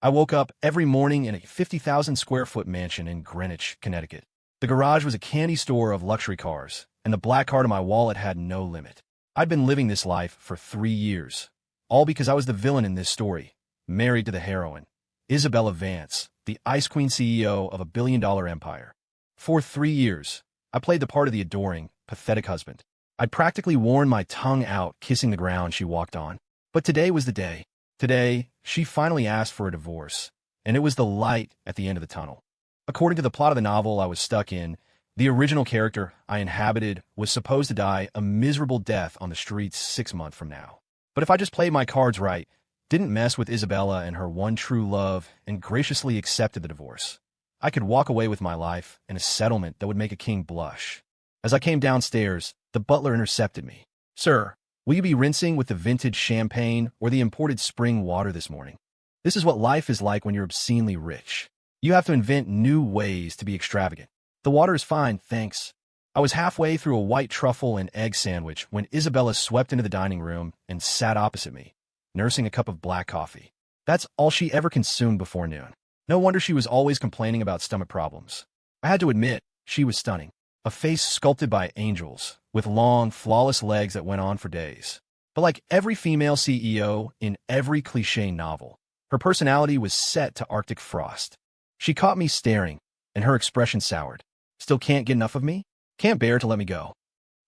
I woke up every morning in a 50,000 square foot mansion in Greenwich, Connecticut. The garage was a candy store of luxury cars, and the black card in my wallet had no limit. I'd been living this life for 3 years, all because I was the villain in this story, married to the heroine, Isabella Vance, the Ice Queen CEO of a billion-dollar empire. For 3 years, I played the part of the adoring, pathetic husband. I'd practically worn my tongue out kissing the ground she walked on. But today was the day. Today, she finally asked for a divorce, and it was the light at the end of the tunnel. According to the plot of the novel I was stuck in, the original character I inhabited was supposed to die a miserable death on the streets 6 months from now. But if I just played my cards right, didn't mess with Isabella and her one true love, and graciously accepted the divorce, I could walk away with my life and a settlement that would make a king blush. As I came downstairs, the butler intercepted me. "Sir, will you be rinsing with the vintage champagne or the imported spring water this morning? This is what life is like when you're obscenely rich. You have to invent new ways to be extravagant. The water is fine, thanks." I was halfway through a white truffle and egg sandwich when Isabella swept into the dining room and sat opposite me, nursing a cup of black coffee. That's all she ever consumed before noon. No wonder she was always complaining about stomach problems. I had to admit, she was stunning. A face sculpted by angels, with long, flawless legs that went on for days. But like every female CEO in every cliché novel, her personality was set to Arctic frost. She caught me staring, and her expression soured. "Still can't get enough of me? Can't bear to let me go."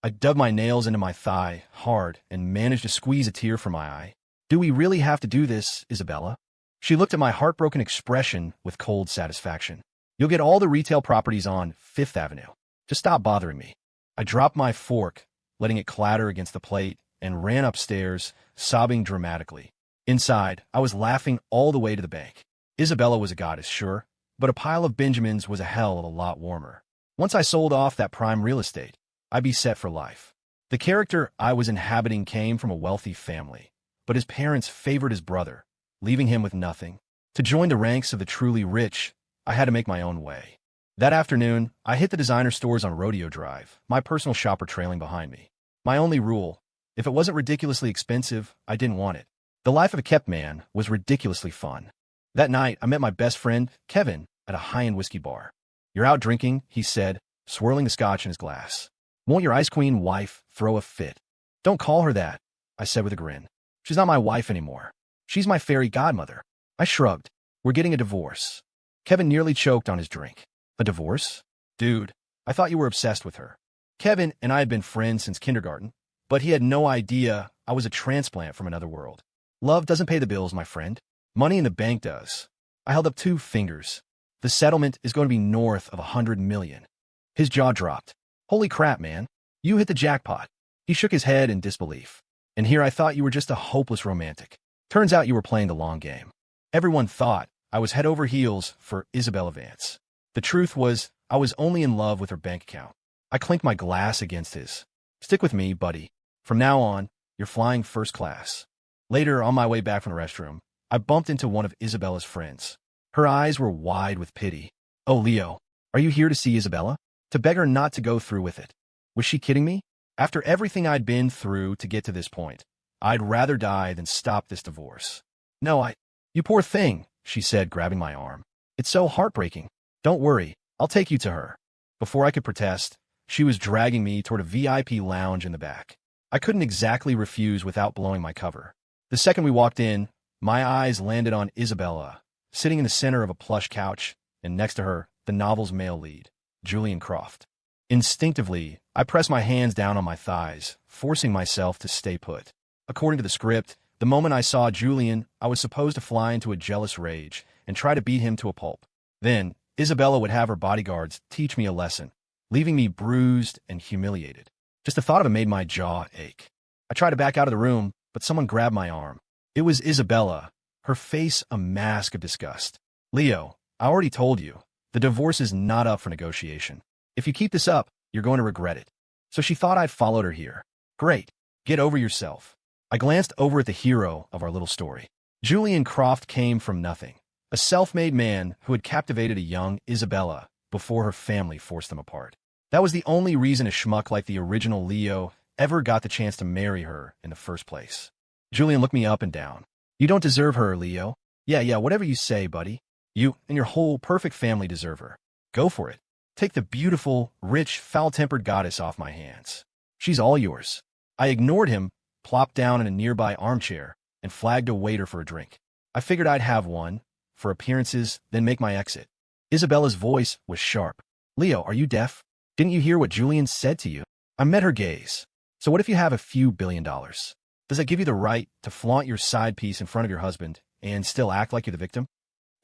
I dug my nails into my thigh hard and managed to squeeze a tear from my eye. "Do we really have to do this, Isabella?" She looked at my heartbroken expression with cold satisfaction. "You'll get all the retail properties on Fifth Avenue. Just stop bothering me." I dropped my fork, letting it clatter against the plate, and ran upstairs, sobbing dramatically. Inside, I was laughing all the way to the bank. Isabella was a goddess, sure, but a pile of Benjamins was a hell of a lot warmer. Once I sold off that prime real estate, I'd be set for life. The character I was inhabiting came from a wealthy family, but his parents favored his brother, leaving him with nothing. To join the ranks of the truly rich, I had to make my own way. That afternoon, I hit the designer stores on Rodeo Drive, my personal shopper trailing behind me. My only rule: if it wasn't ridiculously expensive, I didn't want it. The life of a kept man was ridiculously fun. That night, I met my best friend, Kevin, at a high-end whiskey bar. "You're out drinking," he said, swirling the scotch in his glass. "Won't your ice queen wife throw a fit?" "Don't call her that," I said with a grin. "She's not my wife anymore. She's my fairy godmother." I shrugged. "We're getting a divorce." Kevin nearly choked on his drink. "A divorce? Dude, I thought you were obsessed with her." Kevin and I had been friends since kindergarten, but he had no idea I was a transplant from another world. "Love doesn't pay the bills, my friend. Money in the bank does." I held up 2 fingers. "The settlement is going to be north of $100 million. His jaw dropped. "Holy crap, man. You hit the jackpot." He shook his head in disbelief. "And here I thought you were just a hopeless romantic. Turns out you were playing the long game." Everyone thought I was head over heels for Isabella Vance. The truth was, I was only in love with her bank account. I clinked my glass against his. "Stick with me, buddy. From now on, you're flying first class." Later, on my way back from the restroom, I bumped into one of Isabella's friends. Her eyes were wide with pity. "Oh, Leo, are you here to see Isabella? To beg her not to go through with it?" Was she kidding me? After everything I'd been through to get to this point, I'd rather die than stop this divorce. "No, You poor thing," she said, grabbing my arm. "It's so heartbreaking. Don't worry, I'll take you to her." Before I could protest, she was dragging me toward a VIP lounge in the back. I couldn't exactly refuse without blowing my cover. The second we walked in, my eyes landed on Isabella, sitting in the center of a plush couch, and next to her, the novel's male lead, Julian Croft. Instinctively, I pressed my hands down on my thighs, forcing myself to stay put. According to the script, the moment I saw Julian, I was supposed to fly into a jealous rage and try to beat him to a pulp. Then, Isabella would have her bodyguards teach me a lesson, leaving me bruised and humiliated. Just the thought of it made my jaw ache. I tried to back out of the room, but someone grabbed my arm. It was Isabella, her face a mask of disgust. "Leo, I already told you, the divorce is not up for negotiation. If you keep this up, you're going to regret it." So she thought I'd followed her here. Great. Get over yourself. I glanced over at the hero of our little story. Julian Croft came from nothing. A self-made man who had captivated a young Isabella before her family forced them apart. That was the only reason a schmuck like the original Leo ever got the chance to marry her in the first place. Julian looked me up and down. "You don't deserve her, Leo. Yeah, whatever you say, buddy. You and your whole perfect family deserve her. Go for it. Take the beautiful, rich, foul-tempered goddess off my hands. She's all yours. I ignored him, plopped down in a nearby armchair, and flagged a waiter for a drink. I figured I'd have one, for appearances, then make my exit. Isabella's voice was sharp. Leo, are you deaf? Didn't you hear what Julian said to you? I met her gaze. So what if you have a few $1 billion? Does that give you the right to flaunt your side piece in front of your husband and still act like you're the victim?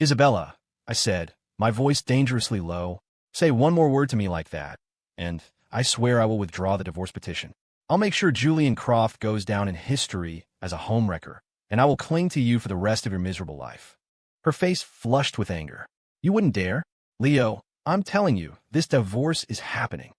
Isabella, I said, my voice dangerously low, say one more word to me like that, and I swear I will withdraw the divorce petition. I'll make sure Julian Croft goes down in history as a homewrecker, and I will cling to you for the rest of your miserable life. Her face flushed with anger. You wouldn't dare? Leo, I'm telling you, this divorce is happening.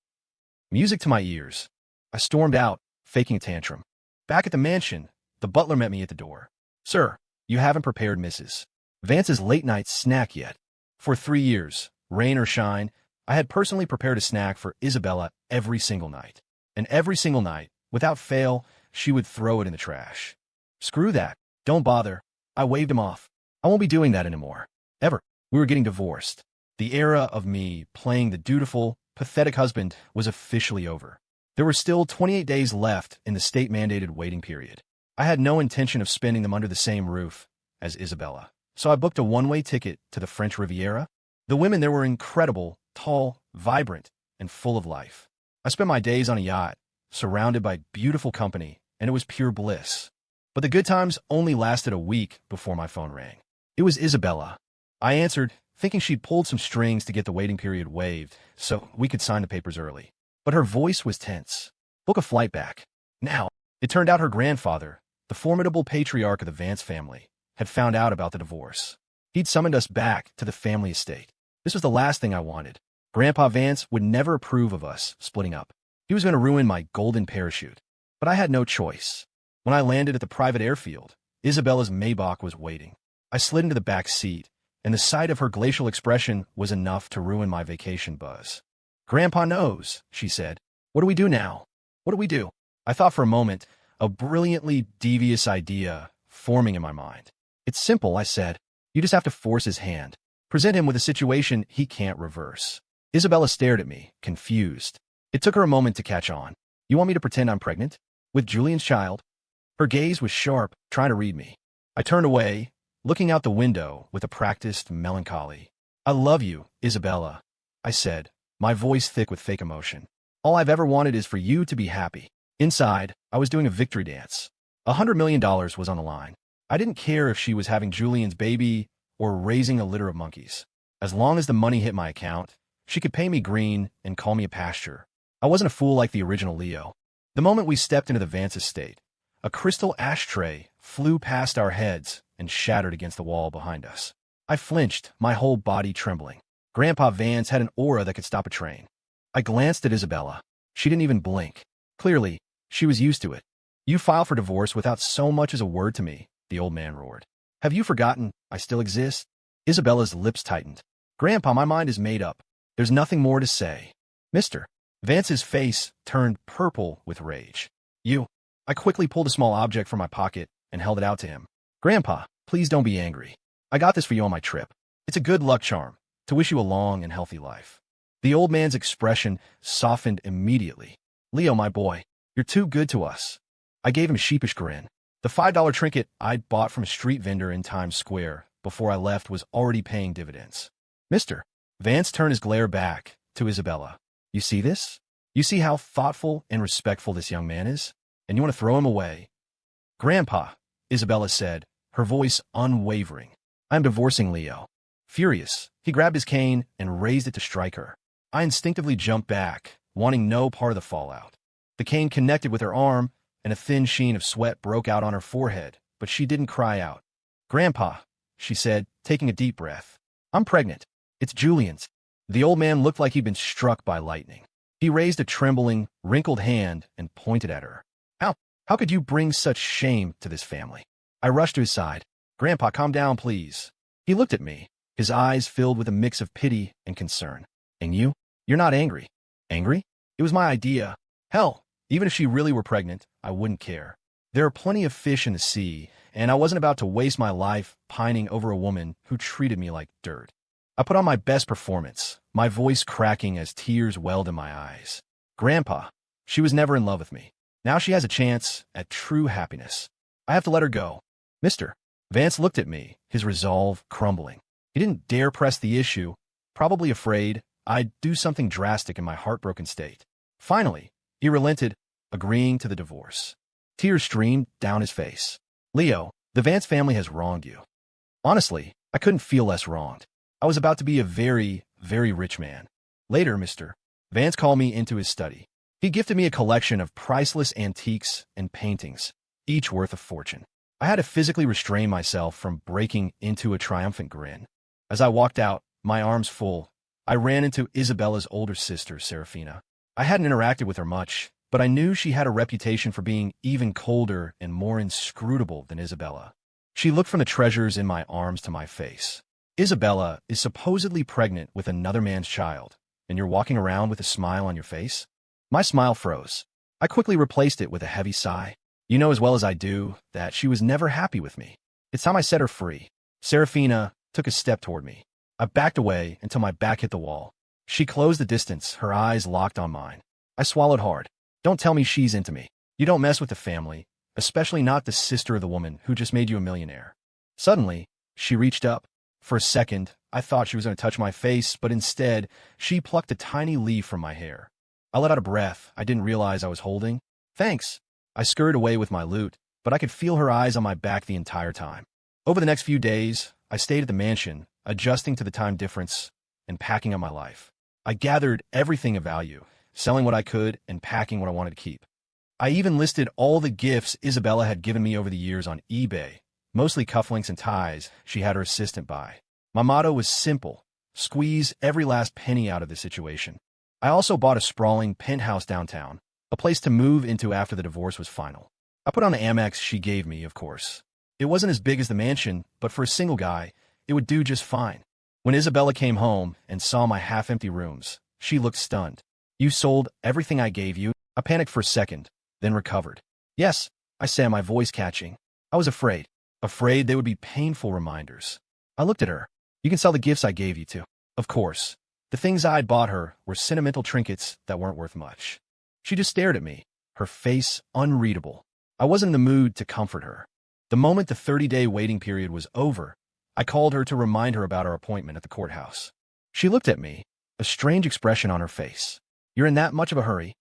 Music to my ears. I stormed out, faking a tantrum. Back at the mansion, the butler met me at the door. Sir, you haven't prepared Mrs. Vance's late-night snack yet. For 3 years, rain or shine, I had personally prepared a snack for Isabella every single night. And every single night, without fail, she would throw it in the trash. Screw that. Don't bother. I waved him off. I won't be doing that anymore. Ever. We were getting divorced. The era of me playing the dutiful, pathetic husband was officially over. There were still 28 days left in the state-mandated waiting period. I had no intention of spending them under the same roof as Isabella, so I booked a one-way ticket to the French Riviera. The women there were incredible, tall, vibrant, and full of life. I spent my days on a yacht, surrounded by beautiful company, and it was pure bliss. But the good times only lasted a week before my phone rang. It was Isabella. I answered, thinking she'd pulled some strings to get the waiting period waived so we could sign the papers early. But her voice was tense. Book a flight back. Now, it turned out her grandfather, the formidable patriarch of the Vance family, had found out about the divorce. He'd summoned us back to the family estate. This was the last thing I wanted. Grandpa Vance would never approve of us splitting up. He was going to ruin my golden parachute. But I had no choice. When I landed at the private airfield, Isabella's Maybach was waiting. I slid into the back seat, and the sight of her glacial expression was enough to ruin my vacation buzz. Grandpa knows, she said. What do we do now? What do we do? I thought for a moment, a brilliantly devious idea forming in my mind. It's simple, I said. You just have to force his hand. Present him with a situation he can't reverse. Isabella stared at me, confused. It took her a moment to catch on. You want me to pretend I'm pregnant? With Julian's child? Her gaze was sharp, trying to read me. I turned away, looking out the window with a practiced melancholy. I love you, Isabella, I said, my voice thick with fake emotion. All I've ever wanted is for you to be happy. Inside, I was doing a victory dance. $100 million was on the line. I didn't care if she was having Julian's baby or raising a litter of monkeys. As long as the money hit my account, she could pay me green and call me a pasture. I wasn't a fool like the original Leo. The moment we stepped into the Vance estate, a crystal ashtray flew past our heads and shattered against the wall behind us. I flinched, my whole body trembling. Grandpa Vance had an aura that could stop a train. I glanced at Isabella. She didn't even blink. Clearly, she was used to it. You file for divorce without so much as a word to me, the old man roared. Have you forgotten I still exist? Isabella's lips tightened. Grandpa, my mind is made up. There's nothing more to say. Mr. Vance's face turned purple with rage. You. I quickly pulled a small object from my pocket and held it out to him. Grandpa, please don't be angry. I got this for you on my trip. It's a good luck charm to wish you a long and healthy life. The old man's expression softened immediately. Leo, my boy, you're too good to us. I gave him a sheepish grin. The $5 trinket I'd bought from a street vendor in Times Square before I left was already paying dividends. Mr. Vance turned his glare back to Isabella. You see this? You see how thoughtful and respectful this young man is? And you want to throw him away? Grandpa, Isabella said, her voice unwavering. I'm divorcing Leo. Furious, he grabbed his cane and raised it to strike her. I instinctively jumped back, wanting no part of the fallout. The cane connected with her arm, and a thin sheen of sweat broke out on her forehead, but she didn't cry out. Grandpa, she said, taking a deep breath. I'm pregnant. It's Julian's. The old man looked like he'd been struck by lightning. He raised a trembling, wrinkled hand and pointed at her. How could you bring such shame to this family? I rushed to his side. Grandpa, calm down, please. He looked at me, his eyes filled with a mix of pity and concern. And you? You're not angry. Angry? It was my idea. Hell, even if she really were pregnant, I wouldn't care. There are plenty of fish in the sea, and I wasn't about to waste my life pining over a woman who treated me like dirt. I put on my best performance, my voice cracking as tears welled in my eyes. Grandpa, she was never in love with me. Now she has a chance at true happiness. I have to let her go. Mister. Vance looked at me, his resolve crumbling. He didn't dare press the issue, probably afraid I'd do something drastic in my heartbroken state. Finally, he relented, agreeing to the divorce. Tears streamed down his face. Leo, the Vance family has wronged you. Honestly, I couldn't feel less wronged. I was about to be a very, very rich man. Later, Mr. Vance called me into his study. He gifted me a collection of priceless antiques and paintings, each worth a fortune. I had to physically restrain myself from breaking into a triumphant grin. As I walked out, my arms full, I ran into Isabella's older sister, Serafina. I hadn't interacted with her much, but I knew she had a reputation for being even colder and more inscrutable than Isabella. She looked from the treasures in my arms to my face. Isabella is supposedly pregnant with another man's child, and you're walking around with a smile on your face? My smile froze. I quickly replaced it with a heavy sigh. You know as well as I do that she was never happy with me. It's time I set her free. Serafina took a step toward me. I backed away until my back hit the wall. She closed the distance, her eyes locked on mine. I swallowed hard. Don't tell me she's into me. You don't mess with the family, especially not the sister of the woman who just made you a millionaire. Suddenly, she reached up. For a second, I thought she was going to touch my face, but instead, she plucked a tiny leaf from my hair. I let out a breath I didn't realize I was holding. Thanks. I scurried away with my loot, but I could feel her eyes on my back the entire time. Over the next few days, I stayed at the mansion, adjusting to the time difference and packing up my life. I gathered everything of value, selling what I could and packing what I wanted to keep. I even listed all the gifts Isabella had given me over the years on eBay, mostly cufflinks and ties she had her assistant buy. My motto was simple: squeeze every last penny out of the situation. I also bought a sprawling penthouse downtown, a place to move into after the divorce was final. I put on the Amex she gave me, of course. It wasn't as big as the mansion, but for a single guy, it would do just fine. When Isabella came home and saw my half-empty rooms, she looked stunned. You sold everything I gave you? I panicked for a second, then recovered. Yes, I said, my voice catching. I was afraid they would be painful reminders. I looked at her. You can sell the gifts I gave you too. Of course. The things I'd bought her were sentimental trinkets that weren't worth much. She just stared at me, her face unreadable. I wasn't in the mood to comfort her. The moment the 30-day waiting period was over, I called her to remind her about our appointment at the courthouse. She looked at me, a strange expression on her face. You're in that much of a hurry?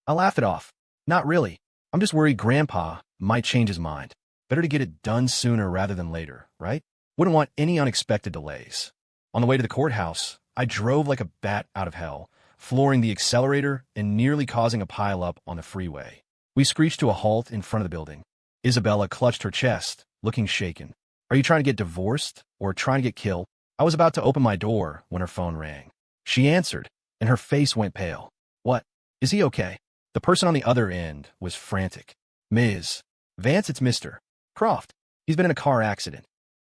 I laughed it off. Not really. I'm just worried Grandpa might change his mind. Better to get it done sooner rather than later, right? Wouldn't want any unexpected delays. On the way to the courthouse, I drove like a bat out of hell, flooring the accelerator and nearly causing a pileup on the freeway. We screeched to a halt in front of the building. Isabella clutched her chest, looking shaken. Are you trying to get divorced or trying to get killed? I was about to open my door when her phone rang. She answered, and her face went pale. What? Is he okay? The person on the other end was frantic. Ms. Vance, it's Mr. Croft. He's been in a car accident.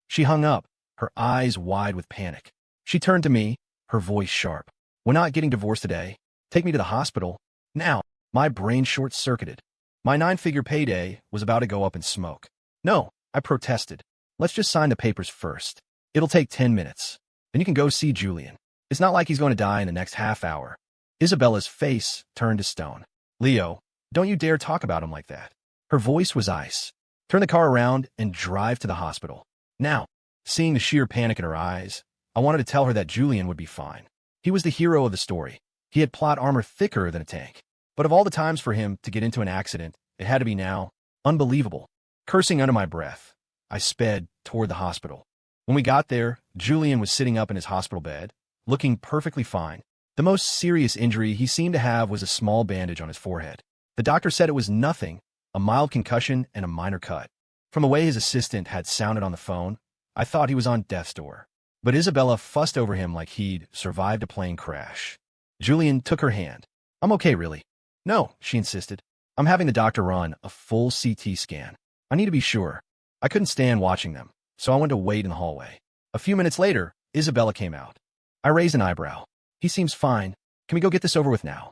She hung up, her eyes wide with panic. She turned to me, her voice sharp. We're not getting divorced today. Take me to the hospital. Now. My brain short-circuited. My 9-figure payday was about to go up in smoke. No, I protested. Let's just sign the papers first. It'll take 10 minutes. Then you can go see Julian. It's not like he's going to die in the next half hour. Isabella's face turned to stone. Leo, don't you dare talk about him like that. Her voice was ice. Turn the car around and drive to the hospital. Now, seeing the sheer panic in her eyes, I wanted to tell her that Julian would be fine. He was the hero of the story. He had plot armor thicker than a tank. But of all the times for him to get into an accident, it had to be now. Unbelievable. Cursing under my breath, I sped toward the hospital. When we got there, Julian was sitting up in his hospital bed, looking perfectly fine. The most serious injury he seemed to have was a small bandage on his forehead. The doctor said it was nothing, a mild concussion and a minor cut. From the way his assistant had sounded on the phone, I thought he was on death's door. But Isabella fussed over him like he'd survived a plane crash. Julian took her hand. I'm okay, really. No, she insisted. I'm having the doctor run a full CT scan. I need to be sure. I couldn't stand watching them, so I went to wait in the hallway. A few minutes later, Isabella came out. I raised an eyebrow. He seems fine. Can we go get this over with now?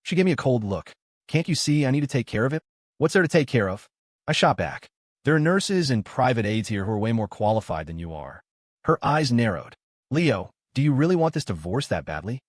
She gave me a cold look. Can't you see I need to take care of it? What's there to take care of? I shot back. There are nurses and private aides here who are way more qualified than you are. Her eyes narrowed. Leo, do you really want this divorce that badly?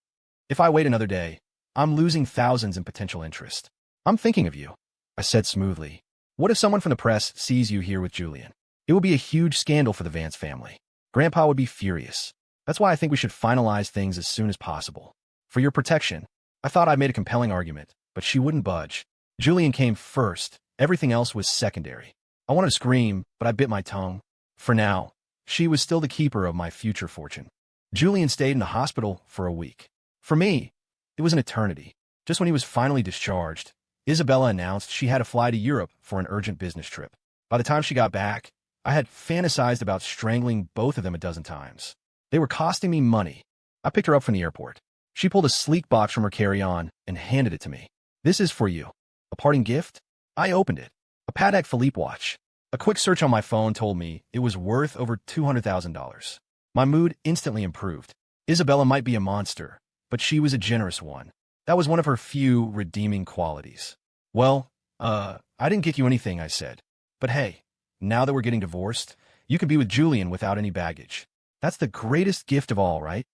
If I wait another day, I'm losing thousands in potential interest. I'm thinking of you, I said smoothly. What if someone from the press sees you here with Julian? It will be a huge scandal for the Vance family. Grandpa would be furious. That's why I think we should finalize things as soon as possible. For your protection, I thought I'd made a compelling argument, but she wouldn't budge. Julian came first. Everything else was secondary. I wanted to scream, but I bit my tongue. For now, she was still the keeper of my future fortune. Julian stayed in the hospital for a week. For me, it was an eternity. Just when he was finally discharged, Isabella announced she had to fly to Europe for an urgent business trip. By the time she got back, I had fantasized about strangling both of them a dozen times. They were costing me money. I picked her up from the airport. She pulled a sleek box from her carry-on and handed it to me. This is for you. A parting gift? I opened it. A Patek Philippe watch. A quick search on my phone told me it was worth over $200,000. My mood instantly improved. Isabella might be a monster, but she was a generous one. That was one of her few redeeming qualities. Well, I didn't get you anything, I said. But hey, now that we're getting divorced, you can be with Julian without any baggage. That's the greatest gift of all, right?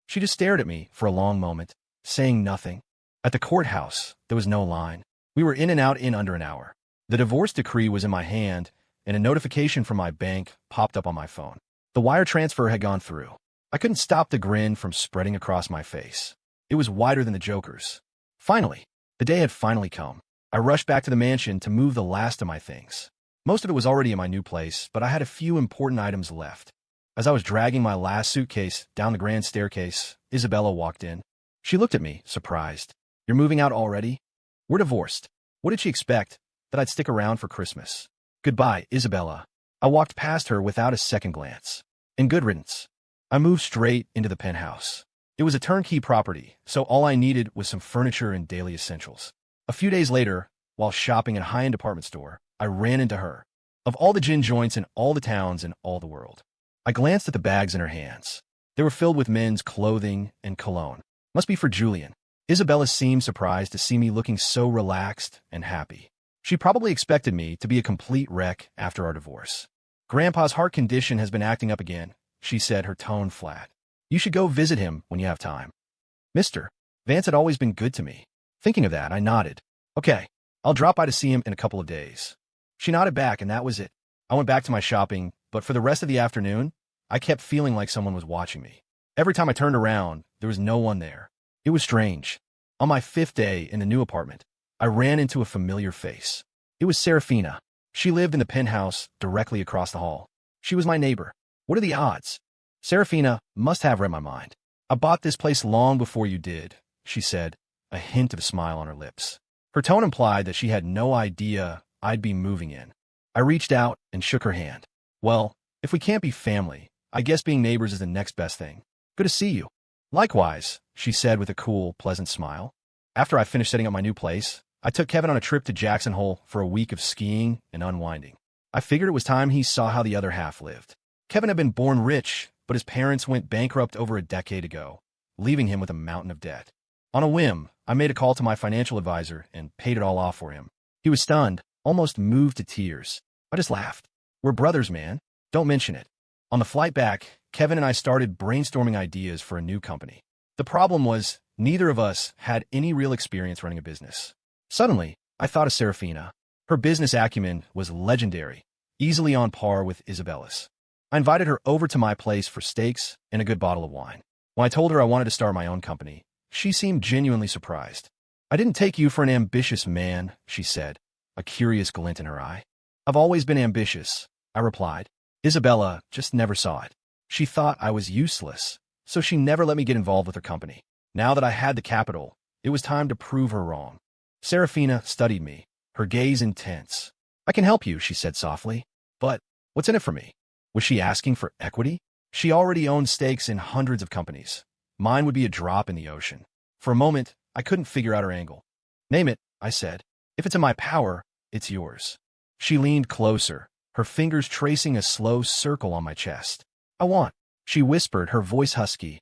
She just stared at me for a long moment, saying nothing. At the courthouse, there was no line. We were in and out in under an hour. The divorce decree was in my hand, and a notification from my bank popped up on my phone. The wire transfer had gone through. I couldn't stop the grin from spreading across my face. It was wider than the Joker's. Finally, the day had finally come. I rushed back to the mansion to move the last of my things. Most of it was already in my new place, but I had a few important items left. As I was dragging my last suitcase down the grand staircase, Isabella walked in. She looked at me, surprised. You're moving out already? We're divorced. What did she expect? That I'd stick around for Christmas? Goodbye, Isabella. I walked past her without a second glance. And good riddance. I moved straight into the penthouse. It was a turnkey property, so all I needed was some furniture and daily essentials. A few days later, while shopping at a high-end department store, I ran into her. Of all the gin joints in all the towns in all the world. I glanced at the bags in her hands. They were filled with men's clothing and cologne. Must be for Julian. Isabella seemed surprised to see me looking so relaxed and happy. She probably expected me to be a complete wreck after our divorce. Grandpa's heart condition has been acting up again, she said, her tone flat. You should go visit him when you have time. Mr. Vance had always been good to me. Thinking of that, I nodded. Okay, I'll drop by to see him in a couple of days. She nodded back, and that was it. I went back to my shopping, but for the rest of the afternoon, I kept feeling like someone was watching me. Every time I turned around, there was no one there. It was strange. On my 5th day in the new apartment, I ran into a familiar face. It was Serafina. She lived in the penthouse directly across the hall. She was my neighbor. What are the odds? Serafina must have read my mind. I bought this place long before you did, she said, a hint of a smile on her lips. Her tone implied that she had no idea I'd be moving in. I reached out and shook her hand. Well, if we can't be family, I guess being neighbors is the next best thing. Good to see you. Likewise, she said with a cool, pleasant smile. After I finished setting up my new place, I took Kevin on a trip to Jackson Hole for a week of skiing and unwinding. I figured it was time he saw how the other half lived. Kevin had been born rich, but his parents went bankrupt over a decade ago, leaving him with a mountain of debt. On a whim, I made a call to my financial advisor and paid it all off for him. He was stunned, almost moved to tears. I just laughed. We're brothers, man. Don't mention it. On the flight back, Kevin and I started brainstorming ideas for a new company. The problem was, neither of us had any real experience running a business. Suddenly, I thought of Serafina. Her business acumen was legendary, easily on par with Isabella's. I invited her over to my place for steaks and a good bottle of wine. When I told her I wanted to start my own company, she seemed genuinely surprised. I didn't take you for an ambitious man, she said, a curious glint in her eye. I've always been ambitious, I replied. Isabella just never saw it. She thought I was useless, so she never let me get involved with her company. Now that I had the capital, it was time to prove her wrong. Serafina studied me, her gaze intense. I can help you, she said softly. But what's in it for me? Was she asking for equity? She already owned stakes in hundreds of companies. Mine would be a drop in the ocean. For a moment, I couldn't figure out her angle. Name it, I said. If it's in my power, it's yours. She leaned closer, her fingers tracing a slow circle on my chest. I want, she whispered, her voice husky.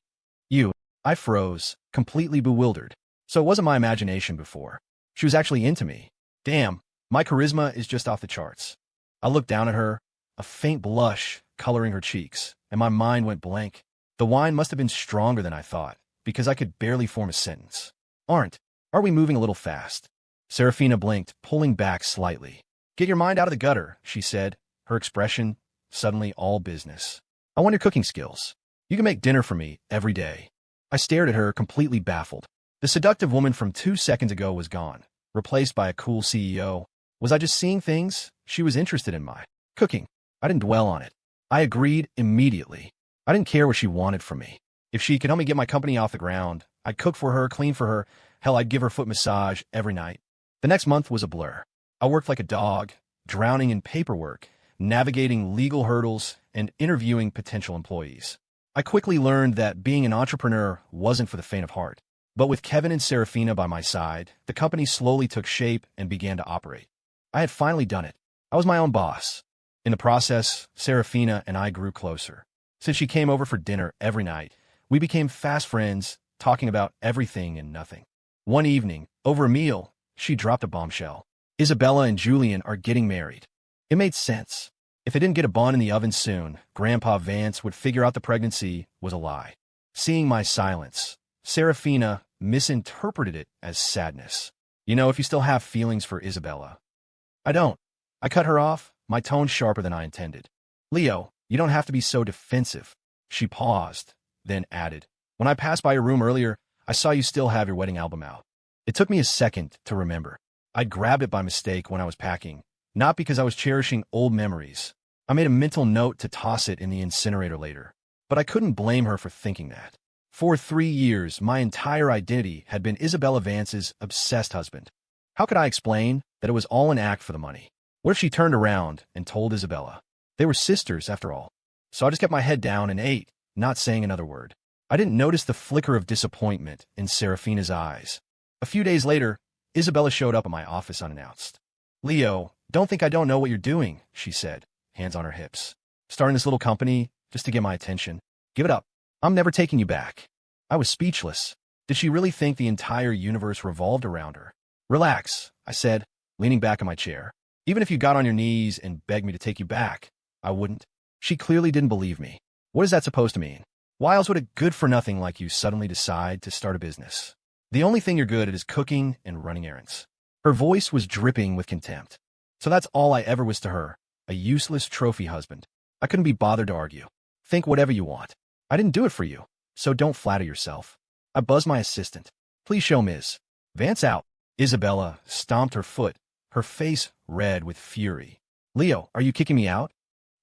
You. I froze, completely bewildered. So it wasn't my imagination before. She was actually into me. Damn, my charisma is just off the charts. I looked down at her, a faint blush coloring her cheeks, and my mind went blank. The wine must have been stronger than I thought, because I could barely form a sentence. Are we moving a little fast? Serafina blinked, pulling back slightly. Get your mind out of the gutter, she said, her expression suddenly all business. I want your cooking skills. You can make dinner for me every day. I stared at her, completely baffled. The seductive woman from 2 seconds ago was gone, replaced by a cool CEO. Was I just seeing things? She was interested in my cooking. I didn't dwell on it. I agreed immediately. I didn't care what she wanted from me. If she could help me get my company off the ground, I'd cook for her, clean for her. Hell, I'd give her foot massage every night. The next month was a blur. I worked like a dog, drowning in paperwork, navigating legal hurdles, and interviewing potential employees. I quickly learned that being an entrepreneur wasn't for the faint of heart. But with Kevin and Serafina by my side, the company slowly took shape and began to operate. I had finally done it. I was my own boss. In the process, Serafina and I grew closer. Since she came over for dinner every night, we became fast friends, talking about everything and nothing. One evening, over a meal, she dropped a bombshell. Isabella and Julian are getting married. It made sense. If they didn't get a bun in the oven soon, Grandpa Vance would figure out the pregnancy was a lie. Seeing my silence, Serafina misinterpreted it as sadness. You know, if you still have feelings for Isabella. I don't. I cut her off, my tone sharper than I intended. Leo, you don't have to be so defensive. She paused, then added, when I passed by your room earlier, I saw you still have your wedding album out. It took me a second to remember. I'd grabbed it by mistake when I was packing, not because I was cherishing old memories. I made a mental note to toss it in the incinerator later. But I couldn't blame her for thinking that. For 3 years, my entire identity had been Isabella Vance's obsessed husband. How could I explain that it was all an act for the money? What if she turned around and told Isabella? They were sisters, after all. So I just kept my head down and ate, not saying another word. I didn't notice the flicker of disappointment in Serafina's eyes. A few days later, Isabella showed up at my office unannounced. Leo, don't think I don't know what you're doing, she said, hands on her hips. Starting this little company just to get my attention. Give it up. I'm never taking you back. I was speechless. Did she really think the entire universe revolved around her? Relax, I said, leaning back in my chair. Even if you got on your knees and begged me to take you back, I wouldn't. She clearly didn't believe me. What is that supposed to mean? Why else would a good-for-nothing like you suddenly decide to start a business? The only thing you're good at is cooking and running errands. Her voice was dripping with contempt. So that's all I ever was to her, a useless trophy husband. I couldn't be bothered to argue. Think whatever you want. I didn't do it for you, so don't flatter yourself. I buzzed my assistant. Please show Ms. Vance out. Isabella stomped her foot, her face red with fury. Leo, are you kicking me out?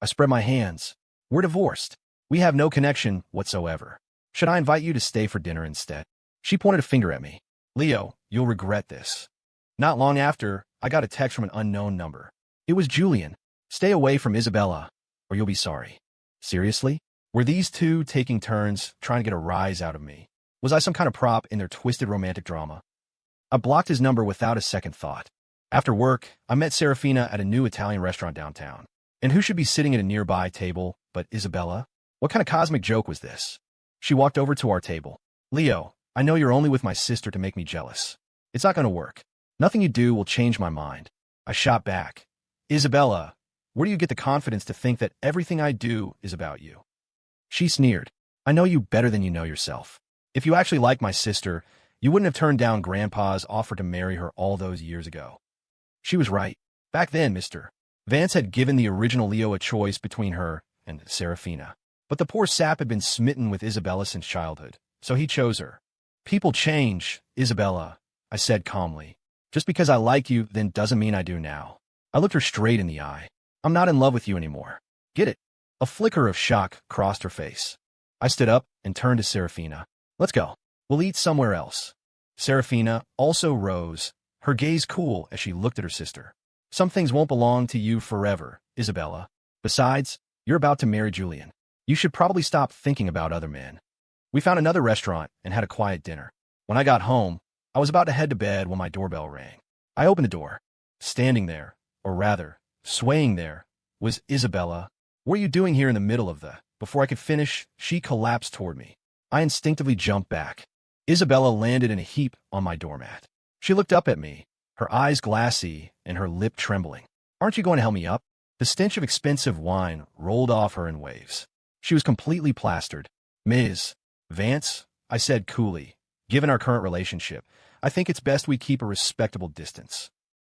I spread my hands. We're divorced. We have no connection whatsoever. Should I invite you to stay for dinner instead? She pointed a finger at me. Leo, you'll regret this. Not long after, I got a text from an unknown number. It was Julian. Stay away from Isabella, or you'll be sorry. Seriously? Were these two taking turns trying to get a rise out of me? Was I some kind of prop in their twisted romantic drama? I blocked his number without a second thought. After work, I met Serafina at a new Italian restaurant downtown. And who should be sitting at a nearby table but Isabella? What kind of cosmic joke was this? She walked over to our table. Leo, I know you're only with my sister to make me jealous. It's not going to work. Nothing you do will change my mind. I shot back. Isabella, where do you get the confidence to think that everything I do is about you? She sneered. I know you better than you know yourself. If you actually like my sister, you wouldn't have turned down Grandpa's offer to marry her all those years ago. She was right. Back then, Mr. Vance had given the original Leo a choice between her and Serafina. But the poor sap had been smitten with Isabella since childhood, so he chose her. People change, Isabella, I said calmly. Just because I like you then doesn't mean I do now. I looked her straight in the eye. I'm not in love with you anymore. Get it? A flicker of shock crossed her face. I stood up and turned to Serafina. Let's go. We'll eat somewhere else. Serafina also rose, her gaze cool as she looked at her sister. Some things won't belong to you forever, Isabella. Besides, you're about to marry Julian. You should probably stop thinking about other men. We found another restaurant and had a quiet dinner. When I got home, I was about to head to bed when my doorbell rang. I opened the door. Standing there, or rather, swaying there, was Isabella. What are you doing here in the middle of the... Before I could finish, she collapsed toward me. I instinctively jumped back. Isabella landed in a heap on my doormat. She looked up at me, her eyes glassy and her lip trembling. Aren't you going to help me up? The stench of expensive wine rolled off her in waves. She was completely plastered. "Ms. Vance," I said coolly, "given our current relationship, I think it's best we keep a respectable distance."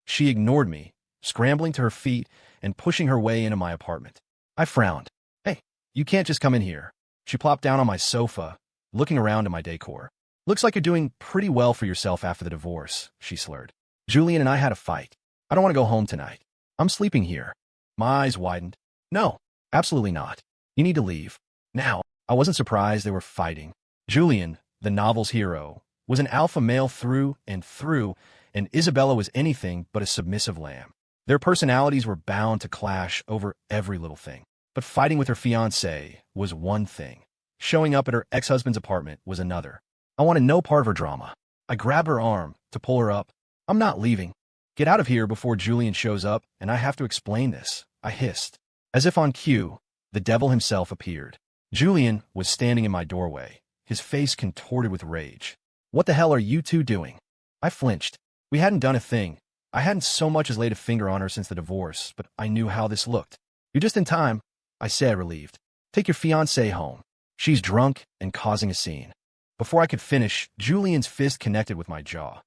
She ignored me, scrambling to her feet and pushing her way into my apartment. I frowned. "Hey, you can't just come in here." She plopped down on my sofa, looking around at my decor. "Looks like you're doing pretty well for yourself after the divorce," she slurred. "Julian and I had a fight. I don't want to go home tonight. I'm sleeping here." My eyes widened. "No, absolutely not. You need to leave. Now." I wasn't surprised they were fighting. Julian, the novel's hero, was an alpha male through and through, and Isabella was anything but a submissive lamb. Their personalities were bound to clash over every little thing. But fighting with her fiancé was one thing. Showing up at her ex-husband's apartment was another. I wanted no part of her drama. I grabbed her arm to pull her up. "I'm not leaving. Get out of here before Julian shows up and I have to explain this," I hissed. As if on cue, the devil himself appeared. Julian was standing in my doorway, his face contorted with rage. "What the hell are you two doing?" I flinched. We hadn't done a thing. I hadn't so much as laid a finger on her since the divorce, but I knew how this looked. "You're just in time," I said, relieved. "Take your fiancée home. She's drunk and causing a scene." Before I could finish, Julian's fist connected with my jaw.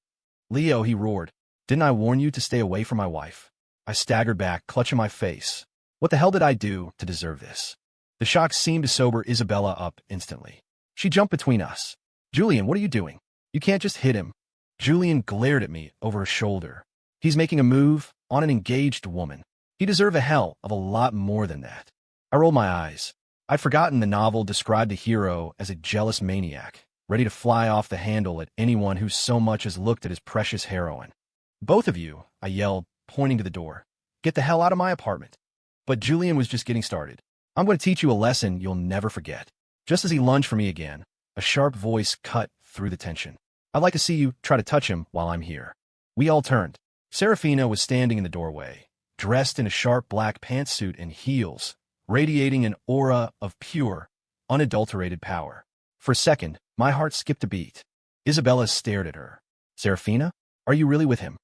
"Leo," he roared, "didn't I warn you to stay away from my wife?" I staggered back, clutching my face. What the hell did I do to deserve this? The shock seemed to sober Isabella up instantly. She jumped between us. "Julian, what are you doing? You can't just hit him." Julian glared at me over her shoulder. "He's making a move on an engaged woman. He deserved a hell of a lot more than that." I rolled my eyes. I'd forgotten the novel described the hero as a jealous maniac, ready to fly off the handle at anyone who so much as looked at his precious heroine. "Both of you," I yelled, pointing to the door. "Get the hell out of my apartment." But Julian was just getting started. "I'm going to teach you a lesson you'll never forget." Just as he lunged for me again, a sharp voice cut through the tension. "I'd like to see you try to touch him while I'm here." We all turned. Serafina was standing in the doorway, dressed in a sharp black pantsuit and heels, radiating an aura of pure, unadulterated power. For a second, my heart skipped a beat. Isabella stared at her. "Serafina, are you really with him?"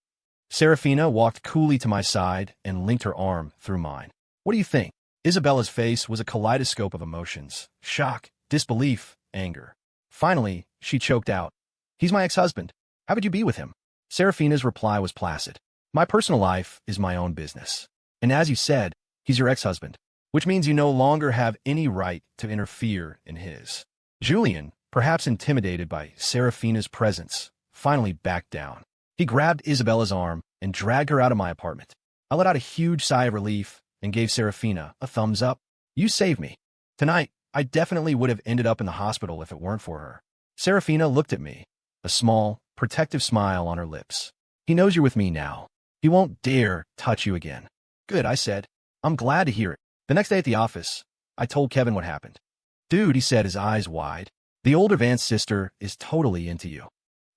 Serafina walked coolly to my side and linked her arm through mine. "What do you think?" Isabella's face was a kaleidoscope of emotions: shock, disbelief, anger. Finally, she choked out, "He's my ex-husband. How could you be with him?" Serafina's reply was placid. "My personal life is my own business. And as you said, he's your ex-husband, which means you no longer have any right to interfere in his." Julian, perhaps intimidated by Serafina's presence, finally backed down. He grabbed Isabella's arm and dragged her out of my apartment. I let out a huge sigh of relief and gave Serafina a thumbs up. "You saved me. Tonight, I definitely would have ended up in the hospital if it weren't for her." Serafina looked at me, a small, protective smile on her lips. "He knows you're with me now. He won't dare touch you again." "Good," I said. "I'm glad to hear it." The next day at the office, I told Kevin what happened. "Dude," he said, his eyes wide, "the older Vance sister is totally into you."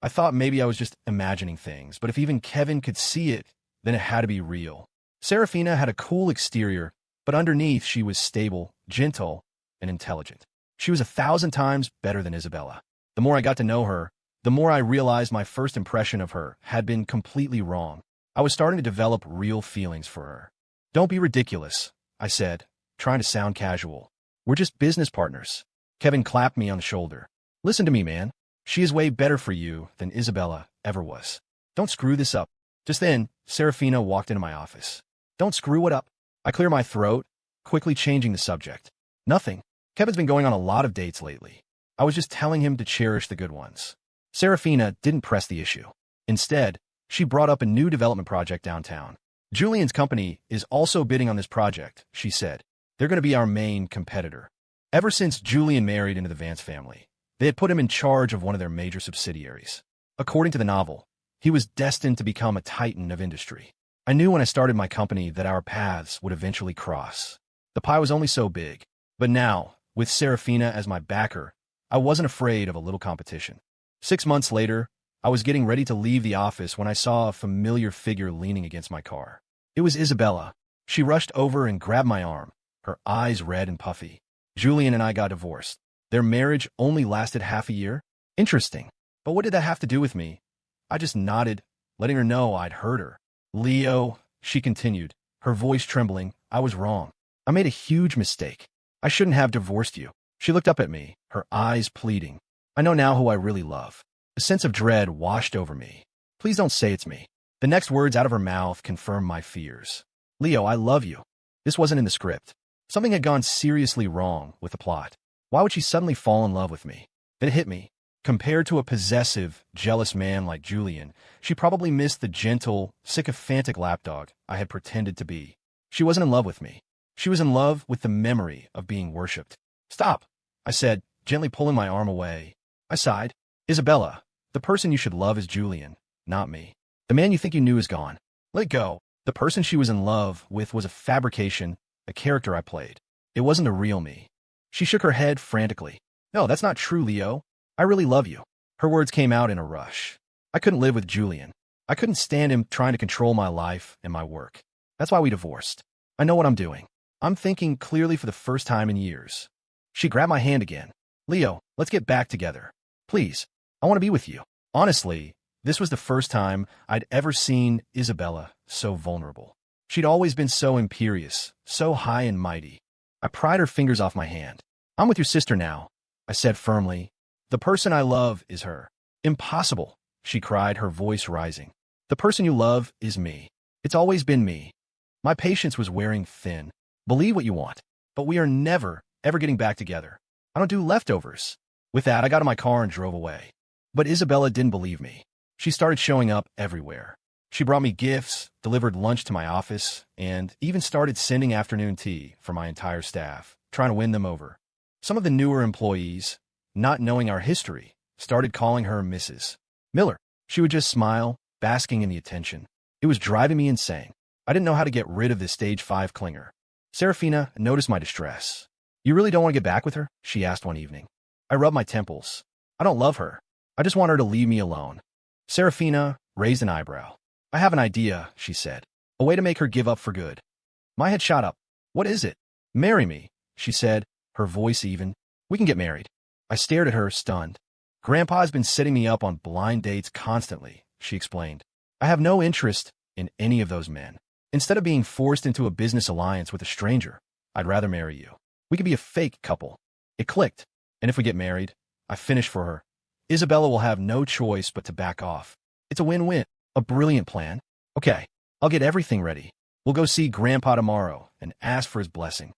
I thought maybe I was just imagining things, but if even Kevin could see it, then it had to be real. Serafina had a cool exterior, but underneath she was stable, gentle, and intelligent. She was 1,000 times better than Isabella. The more I got to know her, the more I realized my first impression of her had been completely wrong. I was starting to develop real feelings for her. "Don't be ridiculous," I said, trying to sound casual. "We're just business partners." Kevin clapped me on the shoulder. "Listen to me, man. She is way better for you than Isabella ever was. Don't screw this up." Just then, Serafina walked into my office. "Don't screw it up." I cleared my throat, quickly changing the subject. "Nothing. Kevin's been going on a lot of dates lately. I was just telling him to cherish the good ones." Serafina didn't press the issue. Instead, she brought up a new development project downtown. "Julian's company is also bidding on this project," she said. "They're going to be our main competitor." Ever since Julian married into the Vance family, they had put him in charge of one of their major subsidiaries. According to the novel, he was destined to become a titan of industry. I knew when I started my company that our paths would eventually cross. The pie was only so big. But now, with Serafina as my backer, I wasn't afraid of a little competition. 6 months later, I was getting ready to leave the office when I saw a familiar figure leaning against my car. It was Isabella. She rushed over and grabbed my arm, her eyes red and puffy. "Julian and I got divorced. Their marriage only lasted half a year?" "Interesting. But what did that have to do with me?" I just nodded, letting her know I'd heard her. "Leo," she continued, her voice trembling. I was wrong. I made a huge mistake. I shouldn't have divorced you. She looked up at me, her eyes pleading. I know now who I really love. A sense of dread washed over me. Please don't say it's me. The next words out of her mouth confirmed my fears. Leo, I love you. This wasn't in the script. Something had gone seriously wrong with the plot. Why would she suddenly fall in love with me? It hit me. Compared to a possessive, jealous man like Julian, she probably missed the gentle, sycophantic lapdog I had pretended to be. She wasn't in love with me. She was in love with the memory of being worshipped. Stop, I said, gently pulling my arm away. I sighed. Isabella, the person you should love is Julian, not me. The man you think you knew is gone. Let it go. The person she was in love with was a fabrication, a character I played. It wasn't a real me. She shook her head frantically. No, that's not true, Leo. I really love you. Her words came out in a rush. I couldn't live with Julian. I couldn't stand him trying to control my life and my work. That's why we divorced. I know what I'm doing. I'm thinking clearly for the first time in years. She grabbed my hand again. Leo, let's get back together. Please, I want to be with you. Honestly, this was the first time I'd ever seen Isabella so vulnerable. She'd always been so imperious, so high and mighty. I pried her fingers off my hand. I'm with your sister now, I said firmly. The person I love is her. Impossible, she cried, her voice rising. The person you love is me. It's always been me. My patience was wearing thin. Believe what you want, but we are never, ever getting back together. I don't do leftovers. With that, I got in my car and drove away. But Isabella didn't believe me. She started showing up everywhere. She brought me gifts, delivered lunch to my office, and even started sending afternoon tea for my entire staff, trying to win them over. Some of the newer employees, not knowing our history, started calling her Mrs. Miller. She would just smile, basking in the attention. It was driving me insane. I didn't know how to get rid of this stage 5 clinger. Serafina noticed my distress. You really don't want to get back with her? She asked one evening. I rubbed my temples. I don't love her. I just want her to leave me alone. Serafina raised an eyebrow. I have an idea, she said. A way to make her give up for good. My head shot up. What is it? Marry me, she said, her voice even. We can get married. I stared at her, stunned. Grandpa's been setting me up on blind dates constantly, she explained. I have no interest in any of those men. Instead of being forced into a business alliance with a stranger, I'd rather marry you. We could be a fake couple. It clicked. And if we get married, I finish for her. Isabella will have no choice but to back off. It's a win-win. A brilliant plan. Okay, I'll get everything ready. We'll go see Grandpa tomorrow and ask for his blessing.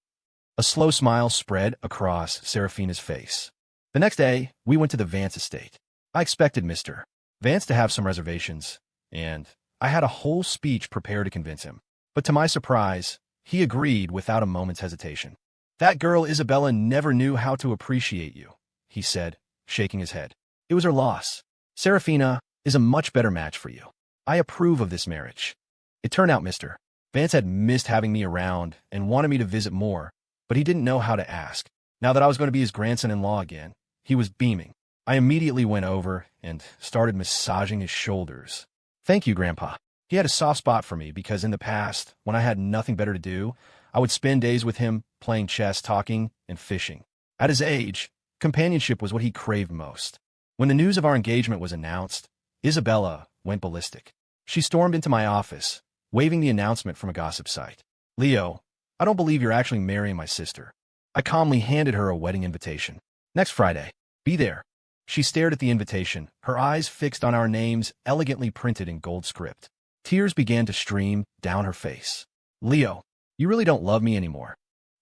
A slow smile spread across Serafina's face. The next day, we went to the Vance estate. I expected Mr. Vance to have some reservations, and I had a whole speech prepared to convince him. But to my surprise, he agreed without a moment's hesitation. That girl Isabella never knew how to appreciate you, he said, shaking his head. It was her loss. Serafina is a much better match for you. I approve of this marriage. It turned out Mr. Vance had missed having me around and wanted me to visit more, but he didn't know how to ask. Now that I was going to be his grandson-in-law again, he was beaming. I immediately went over and started massaging his shoulders. Thank you, Grandpa. He had a soft spot for me because in the past, when I had nothing better to do, I would spend days with him playing chess, talking, and fishing. At his age, companionship was what he craved most. When the news of our engagement was announced, Isabella went ballistic. She stormed into my office, waving the announcement from a gossip site. Leo, I don't believe you're actually marrying my sister. I calmly handed her a wedding invitation. Next Friday. Be there. She stared at the invitation, her eyes fixed on our names elegantly printed in gold script. Tears began to stream down her face. Leo, you really don't love me anymore.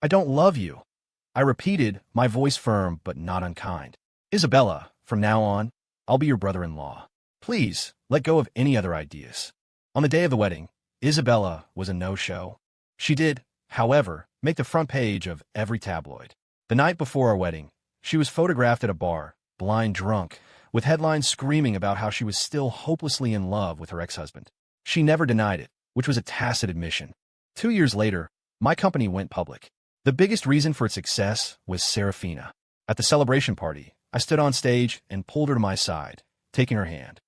I don't love you. I repeated, my voice firm but not unkind. Isabella, from now on, I'll be your brother-in-law. Please, let go of any other ideas. On the day of the wedding, Isabella was a no-show. She did, however, make the front page of every tabloid. The night before our wedding, she was photographed at a bar, blind drunk, with headlines screaming about how she was still hopelessly in love with her ex-husband. She never denied it, which was a tacit admission. 2 years later, my company went public. The biggest reason for its success was Serafina. At the celebration party, I stood on stage and pulled her to my side, taking her hand.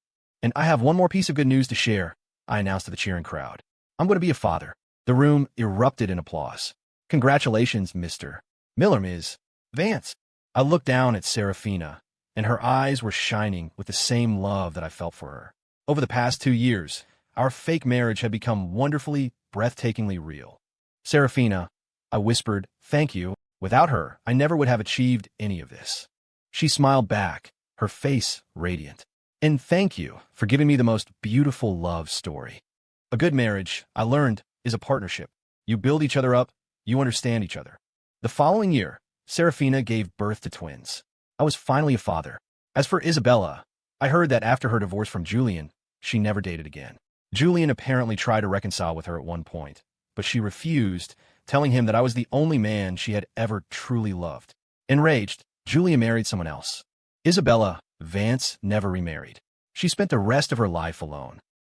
And I have one more piece of good news to share, I announced to the cheering crowd. I'm going to be a father. The room erupted in applause. Congratulations, Mr. Miller, Ms. Vance. I looked down at Serafina, and her eyes were shining with the same love that I felt for her. Over the past 2 years, our fake marriage had become wonderfully breathtakingly real. Serafina, I whispered, thank you. Without her, I never would have achieved any of this. She smiled back, her face radiant. And thank you for giving me the most beautiful love story. A good marriage, I learned, is a partnership. You build each other up, you understand each other. The following year, Serafina gave birth to twins. I was finally a father. As for Isabella, I heard that after her divorce from Julian, she never dated again. Julian apparently tried to reconcile with her at one point, but she refused, telling him that I was the only man she had ever truly loved. Enraged, Julia married someone else. Isabella Vance never remarried. She spent the rest of her life alone.